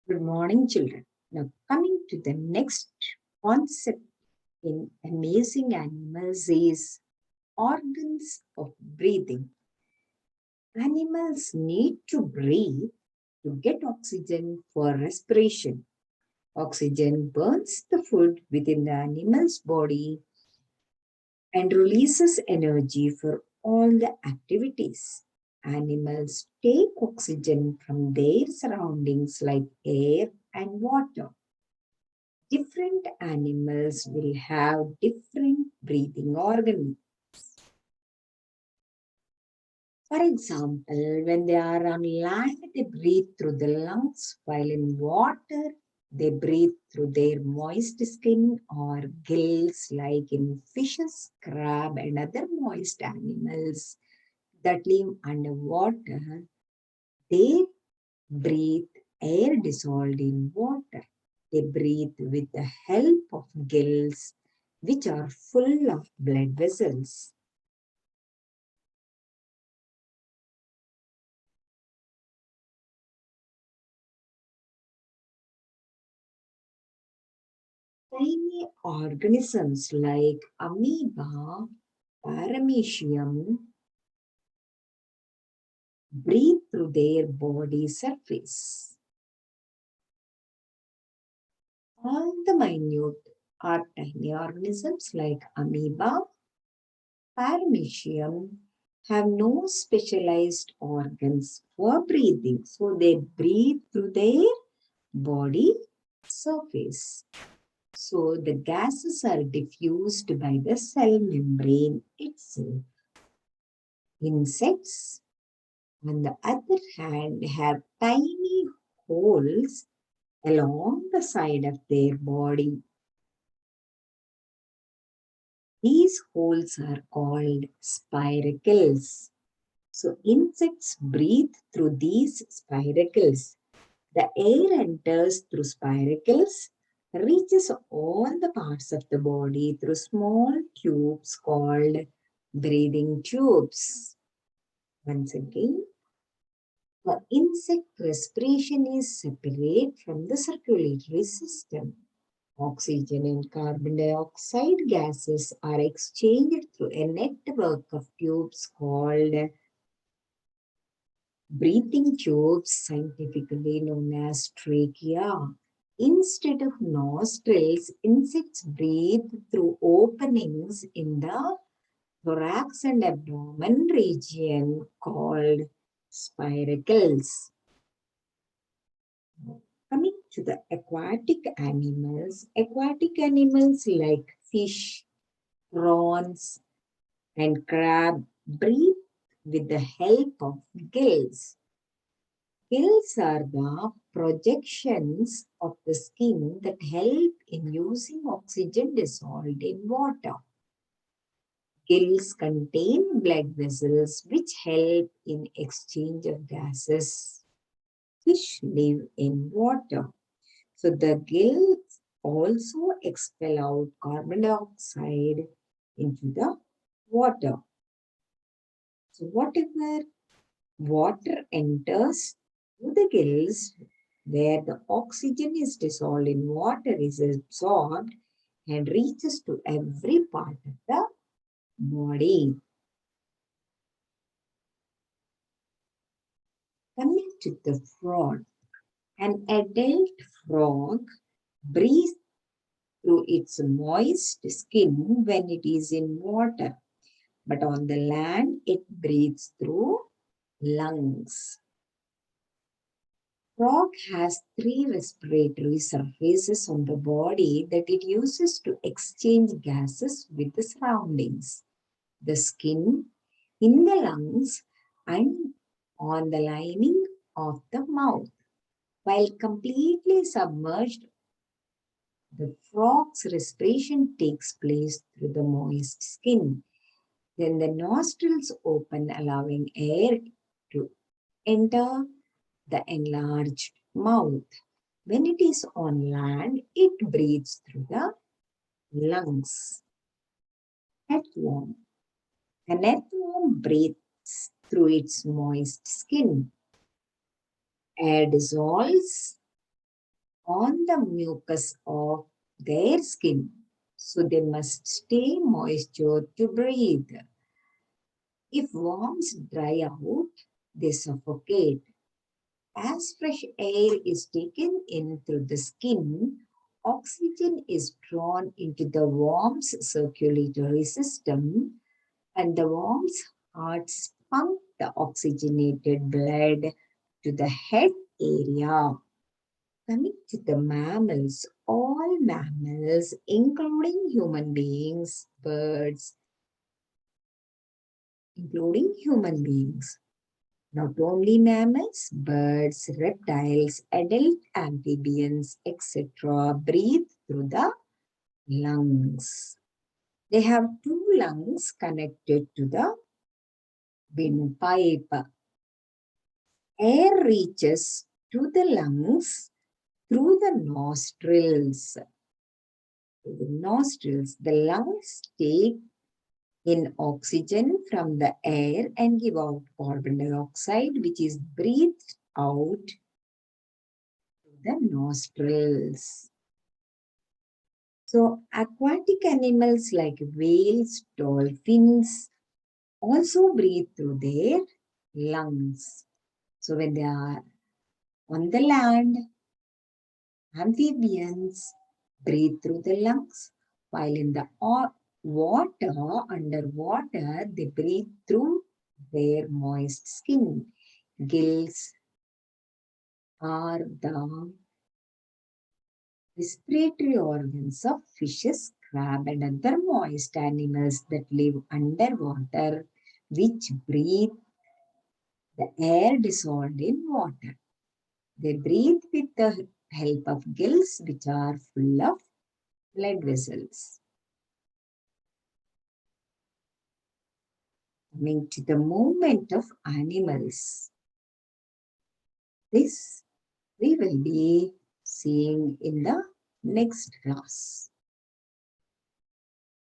Good morning, children. Now, coming to the next concept in amazing animals is organs of breathing. Animals need to breathe to get oxygen for respiration. Oxygen burns the food within the animal's body and releases energy for all the activities. Animals take oxygen from their surroundings like air and water. Different animals will have different breathing organs. For example, when they are on land, they breathe through the lungs, while in water, they breathe through their moist skin or gills, like in fishes, crab, and other moist animals that live underwater. They breathe air dissolved in water. They breathe with the help of gills, which are full of blood vessels. Tiny organisms like amoeba, paramecium, breathe through their body surface. All the minute are tiny organisms like amoeba, paramecium have no specialized organs for breathing, so they breathe through their body surface. So the gases are diffused by the cell membrane itself. Insects, on the other hand, have tiny holes along the side of their body. These holes are called spiracles. So insects breathe through these spiracles. The air enters through spiracles, reaches all the parts of the body through small tubes called breathing tubes. Once again, the insect respiration is separate from the circulatory system. Oxygen and carbon dioxide gases are exchanged through a network of tubes called breathing tubes, scientifically known as trachea. Instead of nostrils, insects breathe through openings in the thorax and abdomen region called spiracles. Coming to the aquatic animals like fish, prawns, and crab breathe with the help of gills. Gills are the projections of the skin that help in using oxygen dissolved in water. Gills contain blood vessels which help in exchange of gases. Fish live in water. So the gills also expel out carbon dioxide into the water. So whatever water enters through the gills, where the oxygen is dissolved in water, is absorbed and reaches to every part of the body. Coming to the frog, an adult frog breathes through its moist skin when it is in water, but on the land it breathes through lungs. Frog has three respiratory surfaces on the body that it uses to exchange gases with the surroundings: the skin, in the lungs, and on the lining of the mouth. While completely submerged, the frog's respiration takes place through the moist skin. Then the nostrils open, allowing air to enter the enlarged mouth. When it is on land, it breathes through the lungs. Earthworm. An earthworm breathes through its moist skin. Air dissolves on the mucus of their skin. So they must stay moisture to breathe. If worms dry out, they suffocate. As fresh air is taken in through the skin, oxygen is drawn into the worm's circulatory system, and the worm's hearts pump the oxygenated blood to the head area. Coming to the mammals, all mammals, including human beings, birds, including human beings, not only mammals, birds, reptiles, adult amphibians, etc., breathe through the lungs. They have two lungs connected to the windpipe. Air reaches to the lungs through the nostrils. The lungs take in oxygen from the air and give out carbon dioxide, which is breathed out through the nostrils. So aquatic animals like whales, dolphins also breathe through their lungs. So when they are on the land, amphibians breathe through the lungs, while in the water, underwater, they breathe through their moist skin. Gills are the respiratory organs of fishes, crab, and other moist animals that live underwater, which breathe the air dissolved in water. They breathe with the help of gills, which are full of blood vessels. Coming to the movement of animals. This we will be seeing in the next class.